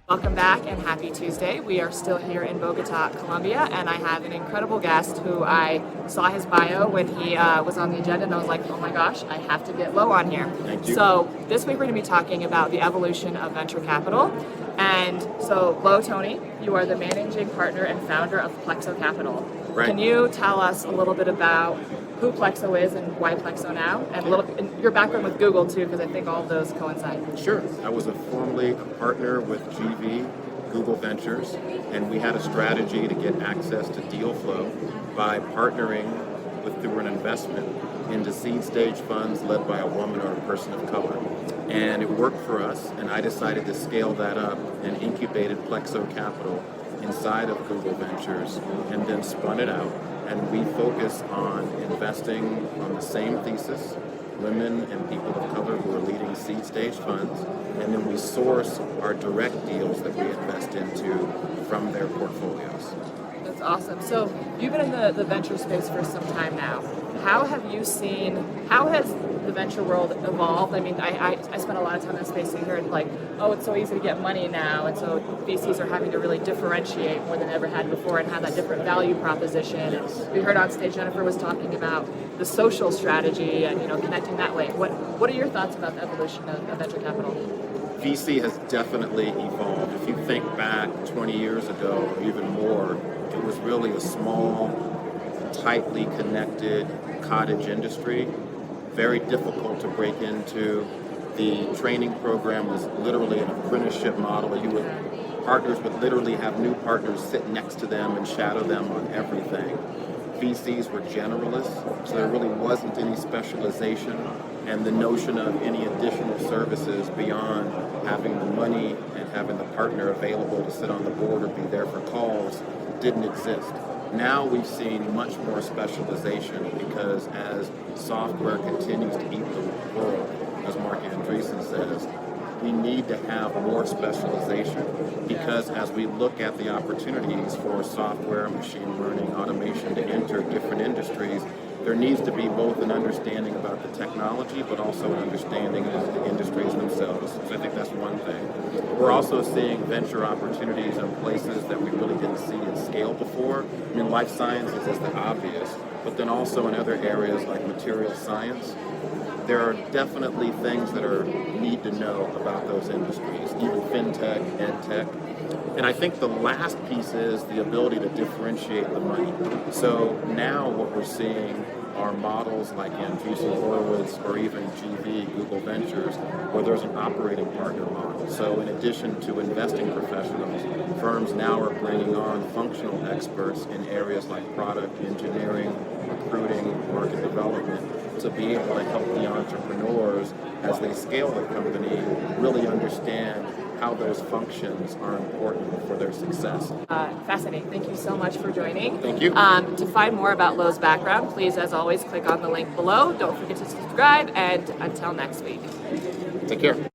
Welcome back and happy Tuesday. We are still here in Bogota, Colombia, and I have an incredible guest who I saw his bio when he was on the agenda, and I was like, oh my gosh, I have to get Lo on here. Thank you. So this week we're going to be talking about the evolution of venture capital. And so Lo Toney, you are the managing partner and founder of Plexo Capital. Right. Can you tell us a little bit about who Plexo is and why Plexo now, and and your background with Google too, because I think all of those coincide. Sure. I was formerly a partner with GV, Google Ventures, and we had a strategy to get access to deal flow by partnering through an investment into seed stage funds led by a woman or a person of color. And it worked for us, and I decided to scale that up and incubated Plexo Capital inside of Google Ventures and then spun it out. And we focus on investing on the same thesis, women and people of color who are leading seed stage funds, and then we source our direct deals that we invest into from their portfolios. That's awesome. So you've been in the venture space for some time now. How has the venture world evolved? I mean, I spent a lot of time in the space and heard like, oh, it's so easy to get money now, and so VCs are having to really differentiate more than they ever had before and have that different value proposition. Yes. And we heard on stage Jennifer was talking about the social strategy and connecting that way. What are your thoughts about the evolution of venture capital? VC has definitely evolved. If you think back 20 years ago or even more, it was really a small, tightly connected cottage industry, very difficult to break into. The training program was literally an apprenticeship model. Partners would literally have new partners sit next to them and shadow them on everything. VCs were generalists, so there really wasn't any specialization, and the notion of any additional services beyond having the money and having the partner available to sit on the board or be there for calls didn't exist. Now we've seen much more specialization because as software continues to eat the world, as Mark Andreessen says, we need to have more specialization because as we look at the opportunities for software, machine learning, automation to enter different industries, there needs to be both an understanding about the technology but also an understanding of the industries themselves. So I think that's one thing. We're also seeing venture opportunities in places that we really didn't see at scale before. I mean, life sciences is the obvious, but then also in other areas like material science, there are definitely things that are need to know about those industries, even fintech, edtech. And I think the last piece is the ability to differentiate the money. So now what we're seeing are models like Andreessen Horowitz or even GV, Google Ventures, where there's an operating partner model. So in addition to investing professionals, firms now are bringing on functional experts in areas like product engineering, recruiting, market development, to be able to help the entrepreneurs as they scale the company really understand how those functions are important for their success. Fascinating. Thank you so much for joining. Thank you. To find more about Lo's background, please, as always, click on the link below. Don't forget to subscribe, and until next week. Take care.